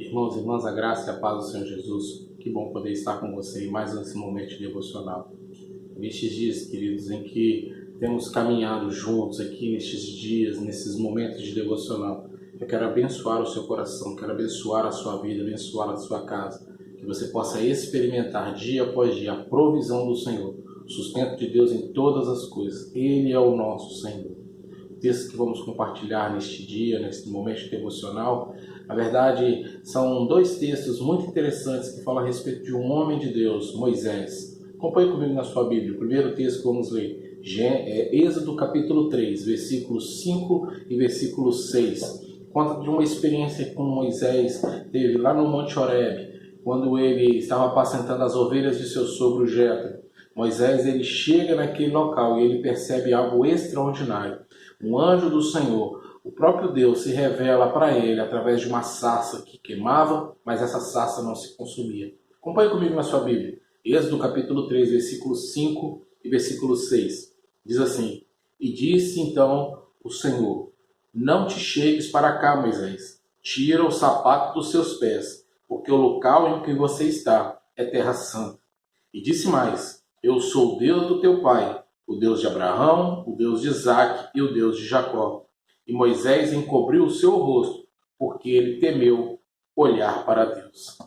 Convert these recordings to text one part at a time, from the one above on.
Irmãos e irmãs, a graça e a paz do Senhor Jesus. Que bom poder estar com você em mais esse momento de devocional. Nestes dias, queridos, em que temos caminhado juntos aqui nestes dias, nesses momentos de devocional, eu quero abençoar o seu coração, quero abençoar a sua vida, abençoar a sua casa, que você possa experimentar dia após dia a provisão do Senhor, o sustento de Deus em todas as coisas. Ele é o nosso Senhor. O texto que vamos compartilhar neste dia, neste momento devocional, na verdade, são dois textos muito interessantes que falam a respeito de um homem de Deus, Moisés. Acompanhe comigo na sua Bíblia. O primeiro texto que vamos ler é Êxodo capítulo 3, versículos 5 e versículo 6. Conta de uma experiência que Moisés teve lá no Monte Horebe, quando ele estava apacentando as ovelhas de seu sogro Jetro. Moisés ele chega naquele local e ele percebe algo extraordinário. Um anjo do Senhor, o próprio Deus, se revela para ele através de uma sarça que queimava, mas essa sarça não se consumia. Acompanhe comigo na sua Bíblia. Êxodo capítulo 3, versículos 5 e versículo 6. Diz assim: E disse então o Senhor: Não te chegues para cá, Moisés. Tira o sapato dos seus pés, porque o local em que você está é terra santa. E disse mais: Eu sou o Deus do teu pai, o Deus de Abraão, o Deus de Isaque e o Deus de Jacó. E Moisés encobriu o seu rosto, porque ele temeu olhar para Deus.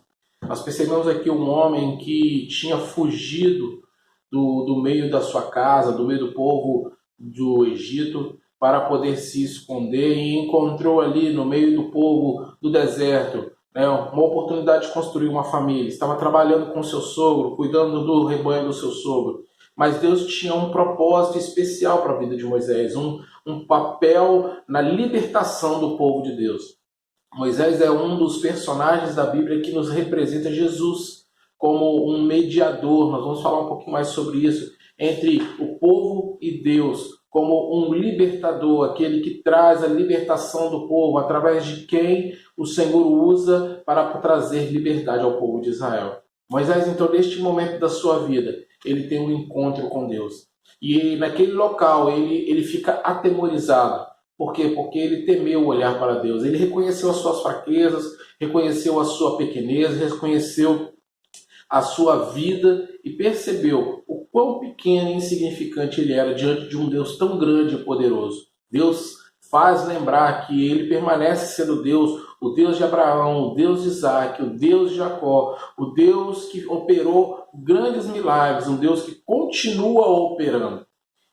Nós percebemos aqui um homem que tinha fugido do meio da sua casa, do meio do povo do Egito, para poder se esconder, e encontrou ali no meio do povo do deserto uma oportunidade de construir uma família. Estava trabalhando com seu sogro, cuidando do rebanho do seu sogro. Mas Deus tinha um propósito especial para a vida de Moisés, um papel na libertação do povo de Deus. Moisés é um dos personagens da Bíblia que nos representa Jesus como um mediador. Nós vamos falar um pouquinho mais sobre isso, entre o povo e Deus, como um libertador, aquele que traz a libertação do povo, através de quem o Senhor usa para trazer liberdade ao povo de Israel. Moisés, então, neste momento da sua vida, ele tem um encontro com Deus. E naquele local ele fica atemorizado. Por quê? Porque ele temeu olhar para Deus. Ele reconheceu as suas fraquezas, reconheceu a sua pequenez, reconheceu a sua vida e percebeu o quão pequeno e insignificante ele era diante de um Deus tão grande e poderoso. Deus faz lembrar que ele permanece sendo Deus, o Deus de Abraão, o Deus de Isaque, o Deus de Jacó, o Deus que operou grandes milagres, um Deus que continua operando.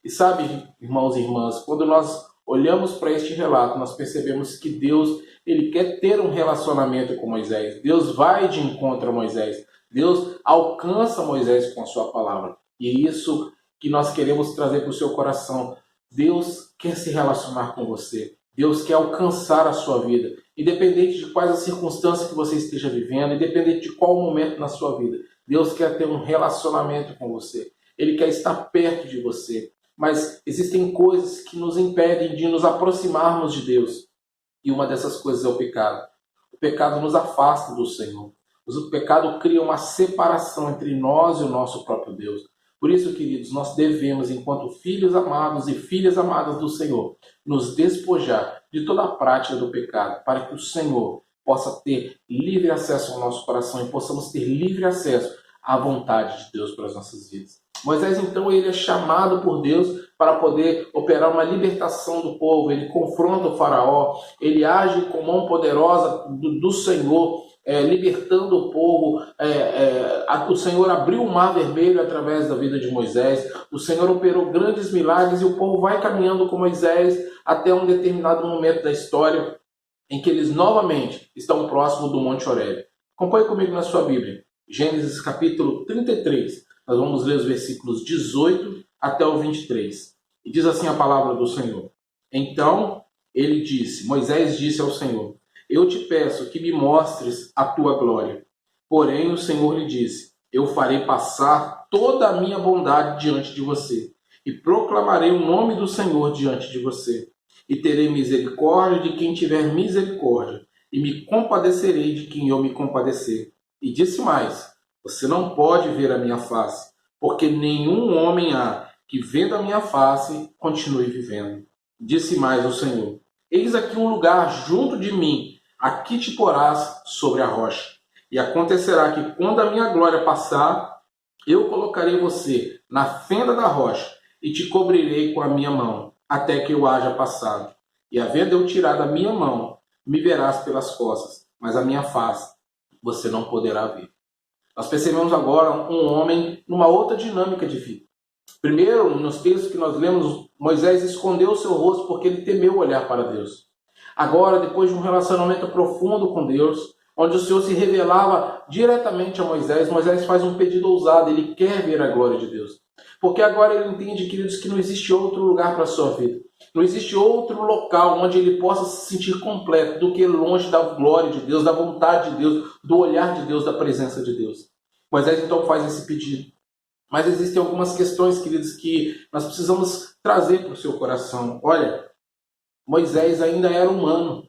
E sabe, irmãos e irmãs, quando nós olhamos para este relato, nós percebemos que Deus ele quer ter um relacionamento com Moisés. Deus vai de encontro a Moisés. Deus alcança Moisés com a sua palavra. E é isso que nós queremos trazer para o seu coração. Deus quer se relacionar com você. Deus quer alcançar a sua vida. Independente de quais as circunstâncias que você esteja vivendo, independente de qual momento na sua vida, Deus quer ter um relacionamento com você. Ele quer estar perto de você. Mas existem coisas que nos impedem de nos aproximarmos de Deus. E uma dessas coisas é o pecado. O pecado nos afasta do Senhor. O pecado cria uma separação entre nós e o nosso próprio Deus. Por isso, queridos, nós devemos, enquanto filhos amados e filhas amadas do Senhor, nos despojar de toda a prática do pecado, para que o Senhor possa ter livre acesso ao nosso coração e possamos ter livre acesso à vontade de Deus para as nossas vidas. Moisés, então, ele é chamado por Deus para poder operar uma libertação do povo. Ele confronta o faraó, ele age com mão poderosa do Senhor, libertando o povo. O Senhor abriu o mar vermelho através da vida de Moisés. O Senhor operou grandes milagres e o povo vai caminhando com Moisés até um determinado momento da história em que eles novamente estão próximos do Monte Horebe. Acompanhe comigo na sua Bíblia. Gênesis capítulo 33. Nós vamos ler os versículos 18 até o 23. E diz assim a palavra do Senhor. Então ele disse, Moisés disse ao Senhor: Eu te peço que me mostres a tua glória. Porém o Senhor lhe disse: Eu farei passar toda a minha bondade diante de você, e proclamarei o nome do Senhor diante de você. E terei misericórdia de quem tiver misericórdia, e me compadecerei de quem eu me compadecer. E disse mais: Você não pode ver a minha face, porque nenhum homem há que, vendo a minha face, continue vivendo. Disse mais o Senhor: Eis aqui um lugar junto de mim, aqui te porás sobre a rocha. E acontecerá que quando a minha glória passar, eu colocarei você na fenda da rocha e te cobrirei com a minha mão, até que eu haja passado. E havendo eu tirado a minha mão, me verás pelas costas, mas a minha face você não poderá ver. Nós percebemos agora um homem numa outra dinâmica de vida. Primeiro, nos textos que nós lemos, Moisés escondeu o seu rosto porque ele temeu olhar para Deus. Agora, depois de um relacionamento profundo com Deus, onde o Senhor se revelava diretamente a Moisés, Moisés faz um pedido ousado, ele quer ver a glória de Deus. Porque agora ele entende, queridos, que não existe outro lugar para a sua vida. Não existe outro local onde ele possa se sentir completo do que longe da glória de Deus, da vontade de Deus, do olhar de Deus, da presença de Deus. Moisés então faz esse pedido. Mas existem algumas questões, queridos, que nós precisamos trazer para o seu coração. Olha, Moisés ainda era humano.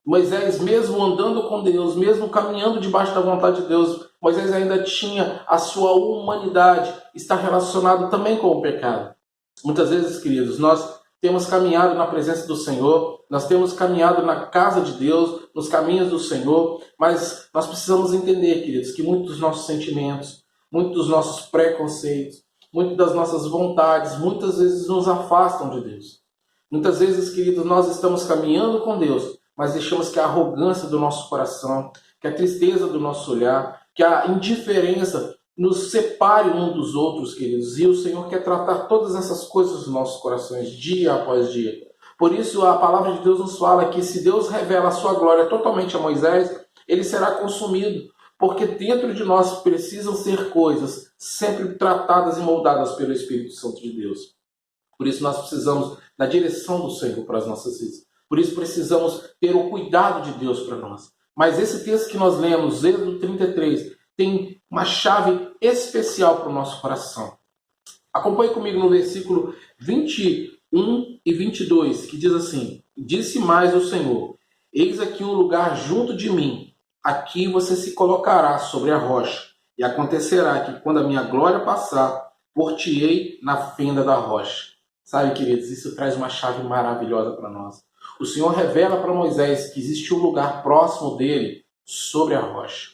Moisés, mesmo andando com Deus, mesmo caminhando debaixo da vontade de Deus, Moisés ainda tinha a sua humanidade, está relacionado também com o pecado. Muitas vezes, queridos, nós temos caminhado na presença do Senhor, nós temos caminhado na casa de Deus, nos caminhos do Senhor, mas nós precisamos entender, queridos, que muitos dos nossos sentimentos, muitos dos nossos preconceitos, muitas das nossas vontades, muitas vezes nos afastam de Deus. Muitas vezes, queridos, nós estamos caminhando com Deus, mas deixamos que a arrogância do nosso coração, que a tristeza do nosso olhar, que a indiferença nos separe um dos outros, queridos. E o Senhor quer tratar todas essas coisas nos nossos corações, dia após dia. Por isso, a palavra de Deus nos fala que se Deus revela a sua glória totalmente a Moisés, ele será consumido. Porque dentro de nós precisam ser coisas sempre tratadas e moldadas pelo Espírito Santo de Deus. Por isso nós precisamos da direção do Senhor para as nossas vidas. Por isso precisamos ter o cuidado de Deus para nós. Mas esse texto que nós lemos, Êxodo 33, tem uma chave especial para o nosso coração. Acompanhe comigo no versículo 21 e 22, que diz assim: Disse mais o Senhor, eis aqui um lugar junto de mim, aqui você se colocará sobre a rocha, e acontecerá que quando a minha glória passar, por-te-ei na fenda da rocha. Sabe, queridos, isso traz uma chave maravilhosa para nós. O Senhor revela para Moisés que existe um lugar próximo dele, sobre a rocha.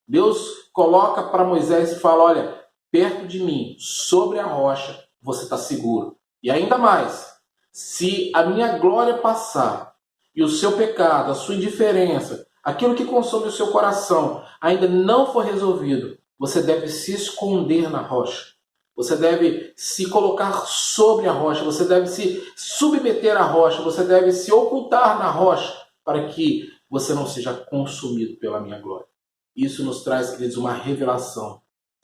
Deus coloca para Moisés e fala, olha, perto de mim, sobre a rocha, você está seguro. E ainda mais, se a minha glória passar, e o seu pecado, a sua indiferença, aquilo que consome o seu coração, ainda não for resolvido, você deve se esconder na rocha. Você deve se colocar sobre a rocha, você deve se submeter à rocha, você deve se ocultar na rocha, para que você não seja consumido pela minha glória. Isso nos traz, queridos, uma revelação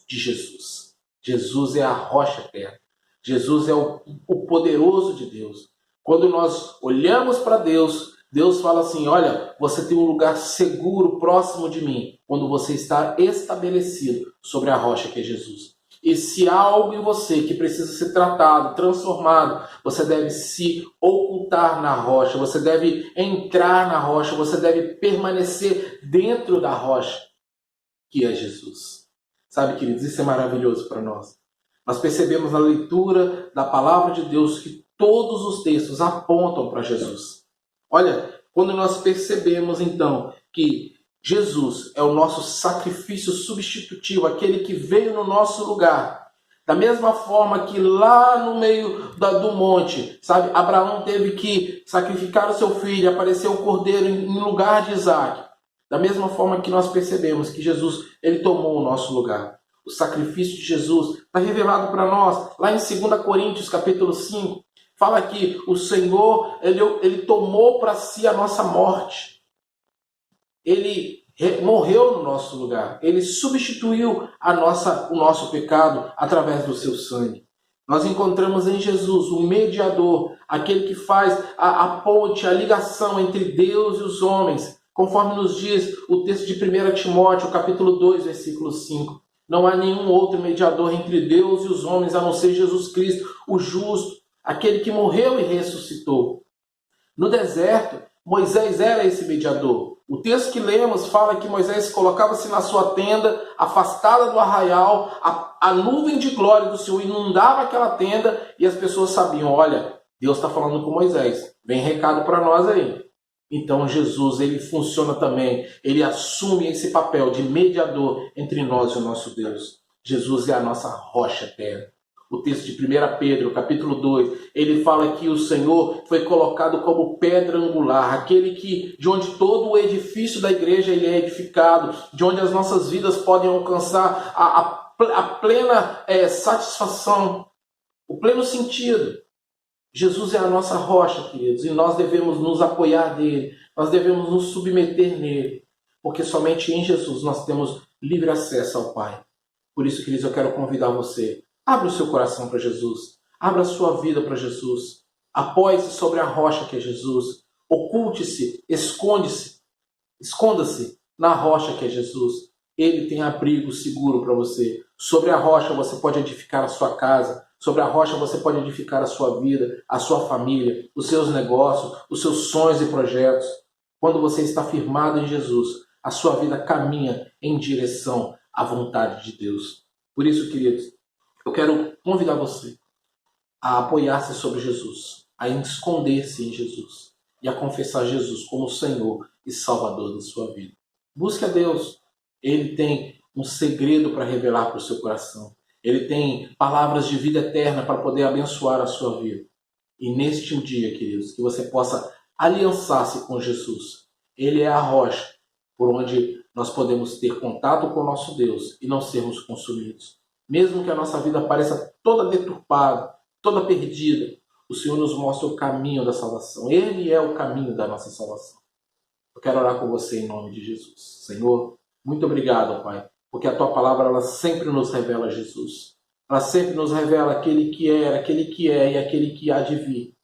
de Jesus. Jesus é a rocha eterna. Jesus é o poderoso de Deus. Quando nós olhamos para Deus, Deus fala assim, olha, você tem um lugar seguro próximo de mim, quando você está estabelecido sobre a rocha que é Jesus. E se há algo em você que precisa ser tratado, transformado, você deve se ocultar na rocha, você deve entrar na rocha, você deve permanecer dentro da rocha, que é Jesus. Sabe, queridos, isso é maravilhoso para nós. Nós percebemos na leitura da palavra de Deus que todos os textos apontam para Jesus. Olha, quando nós percebemos então que Jesus é o nosso sacrifício substitutivo, aquele que veio no nosso lugar. Da mesma forma que lá no meio do monte, sabe, Abraão teve que sacrificar o seu filho, apareceu o cordeiro em lugar de Isaac. Da mesma forma que nós percebemos que Jesus, ele tomou o nosso lugar. O sacrifício de Jesus está revelado para nós, lá em 2 Coríntios, capítulo 5, fala que o Senhor, ele tomou para si a nossa morte. Ele morreu no nosso lugar. Ele substituiu o nosso pecado através do seu sangue. Nós encontramos em Jesus o mediador, aquele que faz a ponte, a ligação entre Deus e os homens, conforme nos diz o texto de 1 Timóteo, capítulo 2, versículo 5. Não há nenhum outro mediador entre Deus e os homens, a não ser Jesus Cristo, o justo, aquele que morreu e ressuscitou. No deserto, Moisés era esse mediador. O texto que lemos fala que Moisés colocava-se na sua tenda, afastada do arraial, a nuvem de glória do Senhor inundava aquela tenda e as pessoas sabiam, olha, Deus está falando com Moisés, vem recado para nós aí. Então Jesus, ele funciona também, ele assume esse papel de mediador entre nós e o nosso Deus. Jesus é a nossa rocha eterna. O texto de 1 Pedro, capítulo 2, ele fala que o Senhor foi colocado como pedra angular, aquele que, de onde todo o edifício da igreja ele é edificado, de onde as nossas vidas podem alcançar a plena satisfação, o pleno sentido. Jesus é a nossa rocha, queridos, e nós devemos nos apoiar nele, nós devemos nos submeter nele, porque somente em Jesus nós temos livre acesso ao Pai. Por isso, queridos, eu quero convidar você, abra o seu coração para Jesus, abra a sua vida para Jesus, apoie-se sobre a rocha que é Jesus, oculte-se, esconda-se na rocha que é Jesus. Ele tem abrigo seguro para você. Sobre a rocha você pode edificar a sua casa, sobre a rocha você pode edificar a sua vida, a sua família, os seus negócios, os seus sonhos e projetos. Quando você está firmado em Jesus, a sua vida caminha em direção à vontade de Deus. Por isso, queridos, eu quero convidar você a apoiar-se sobre Jesus, a esconder-se em Jesus e a confessar Jesus como o Senhor e Salvador da sua vida. Busque a Deus. Ele tem um segredo para revelar para o seu coração. Ele tem palavras de vida eterna para poder abençoar a sua vida. E neste dia, queridos, que você possa aliançar-se com Jesus. Ele é a rocha por onde nós podemos ter contato com o nosso Deus e não sermos consumidos. Mesmo que a nossa vida pareça toda deturpada, toda perdida, o Senhor nos mostra o caminho da salvação. Ele é o caminho da nossa salvação. Eu quero orar com você em nome de Jesus. Senhor, muito obrigado, Pai, porque a Tua palavra ela sempre nos revela Jesus. Ela sempre nos revela aquele que era, aquele que é e aquele que há de vir.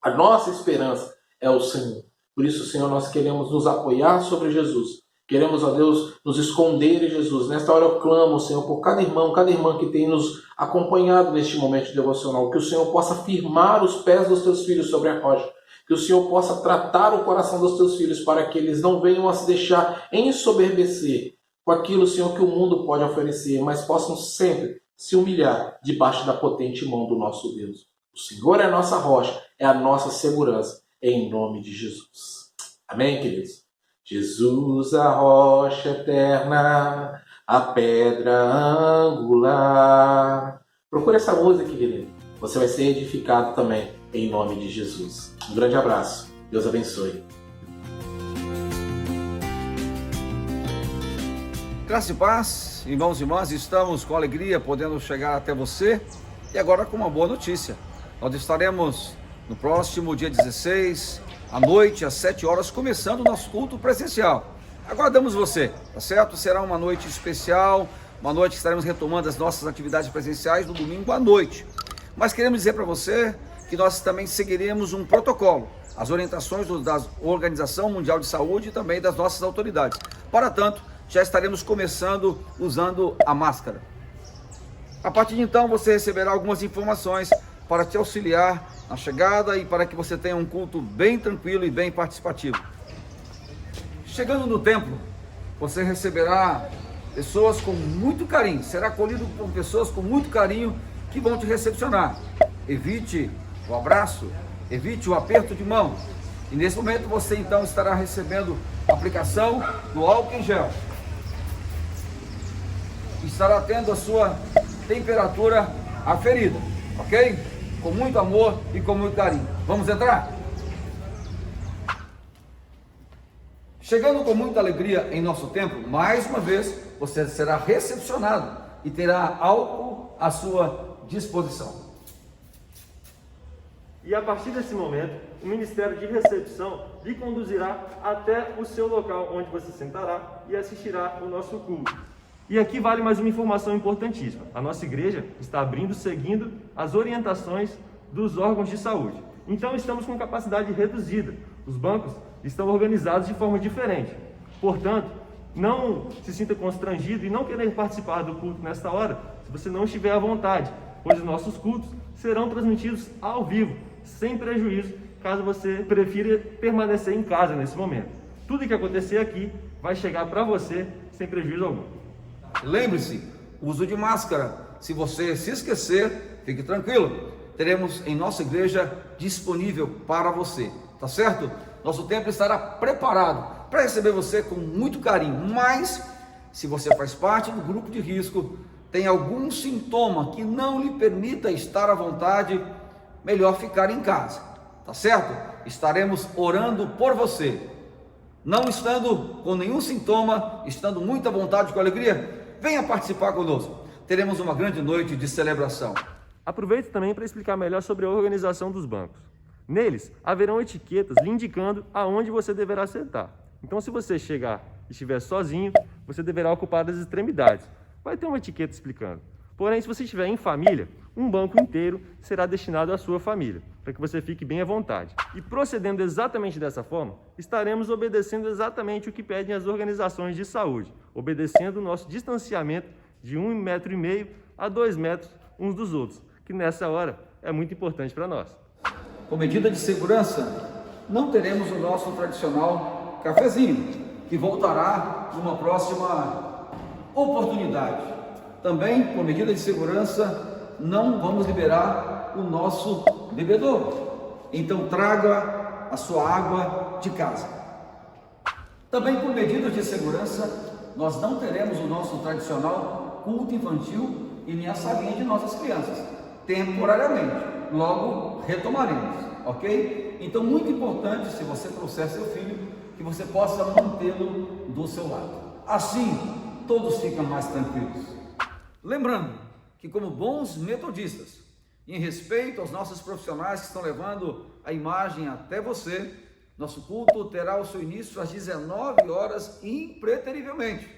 A nossa esperança é o Senhor. Por isso, Senhor, nós queremos nos apoiar sobre Jesus. Queremos, ó Deus, nos esconder em Jesus. Nesta hora eu clamo, Senhor, por cada irmão, cada irmã que tem nos acompanhado neste momento devocional. Que o Senhor possa firmar os pés dos Teus filhos sobre a rocha. Que o Senhor possa tratar o coração dos Teus filhos para que eles não venham a se deixar ensoberbecer com aquilo, Senhor, que o mundo pode oferecer, mas possam sempre se humilhar debaixo da potente mão do nosso Deus. O Senhor é a nossa rocha, é a nossa segurança, em nome de Jesus. Amém, queridos? Jesus, a rocha eterna, a pedra angular. Procure essa música, querido. Você vai ser edificado também, em nome de Jesus. Um grande abraço. Deus abençoe. Graça e paz, irmãos e irmãs, estamos com alegria podendo chegar até você e agora com uma boa notícia. Nós estaremos no próximo dia 16, à noite, às 7 horas, começando o nosso culto presencial. Aguardamos você, tá certo? Será uma noite especial, uma noite que estaremos retomando as nossas atividades presenciais no domingo à noite. Mas queremos dizer para você que nós também seguiremos um protocolo, as orientações da Organização Mundial de Saúde e também das nossas autoridades. Para tanto, já estaremos começando usando a máscara. A partir de então, você receberá algumas informações para te auxiliar na chegada e para que você tenha um culto bem tranquilo e bem participativo. Chegando no templo, você receberá pessoas com muito carinho, será acolhido por pessoas com muito carinho que vão te recepcionar. Evite o abraço, evite o aperto de mão. E nesse momento você então estará recebendo a aplicação do álcool em gel. Estará tendo a sua temperatura aferida, ok? Com muito amor e com muito carinho. Vamos entrar? Chegando com muita alegria em nosso templo, mais uma vez você será recepcionado e terá álcool à sua disposição. E a partir desse momento, o Ministério de Recepção lhe conduzirá até o seu local onde você sentará e assistirá o nosso culto. E aqui vale mais uma informação importantíssima. A nossa igreja está abrindo seguindo as orientações dos órgãos de saúde. Então estamos com capacidade reduzida. Os bancos estão organizados de forma diferente. Portanto, não se sinta constrangido e não querer participar do culto nesta hora, se você não estiver à vontade, pois os nossos cultos serão transmitidos ao vivo, sem prejuízo, caso você prefira permanecer em casa nesse momento. Tudo que acontecer aqui vai chegar para você sem prejuízo algum. Lembre-se, uso de máscara. Se você se esquecer, fique tranquilo. teremos em nossa igreja disponível para você, tá certo? Nosso templo estará preparado para receber você com muito carinho, mas se você faz parte do grupo de risco, tem algum sintoma que não lhe permita estar à vontade, melhor ficar em casa, tá certo? Estaremos orando por você. Não estando com nenhum sintoma, estando muito à vontade, com alegria, venha participar conosco. Teremos uma grande noite de celebração. Aproveito também para explicar melhor sobre a organização dos bancos. Neles, haverão etiquetas lhe indicando aonde você deverá sentar. Então, se você chegar e estiver sozinho, você deverá ocupar as extremidades. Vai ter uma etiqueta explicando. Porém, se você estiver em família, um banco inteiro será destinado à sua família, para que você fique bem à vontade. E procedendo exatamente dessa forma, estaremos obedecendo exatamente o que pedem as organizações de saúde, obedecendo o nosso distanciamento de 1,5 metro a 2 metros uns dos outros, que nessa hora é muito importante para nós. Com medida de segurança, não teremos o nosso tradicional cafezinho, que voltará numa próxima oportunidade. Também, por medida de segurança, não vamos liberar o nosso bebedouro. Então traga a sua água de casa. Também, por medida de segurança, nós não teremos o nosso tradicional culto infantil e nem a salinha de nossas crianças, temporariamente. Logo retomaremos, ok? Então, muito importante, se você trouxer seu filho, que você possa mantê-lo do seu lado. Assim, todos ficam mais tranquilos. Lembrando que, como bons metodistas, em respeito aos nossos profissionais que estão levando a imagem até você, nosso culto terá o seu início às 19 horas impreterivelmente.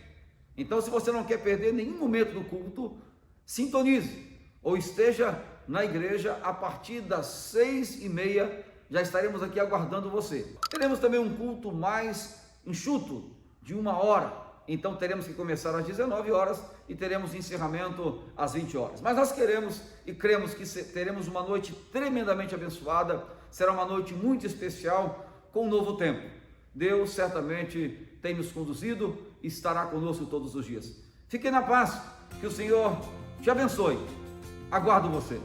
Então, se você não quer perder nenhum momento do culto, sintonize ou esteja na igreja a partir das 6h30, já estaremos aqui aguardando você. Teremos também um culto mais enxuto, de 1 hora, então teremos que começar às 19 horas e teremos encerramento às 20 horas. Mas nós queremos e cremos que teremos uma noite tremendamente abençoada, será uma noite muito especial com um novo tempo. Deus certamente tem nos conduzido e estará conosco todos os dias. Fique na paz, que o Senhor te abençoe. Aguardo você.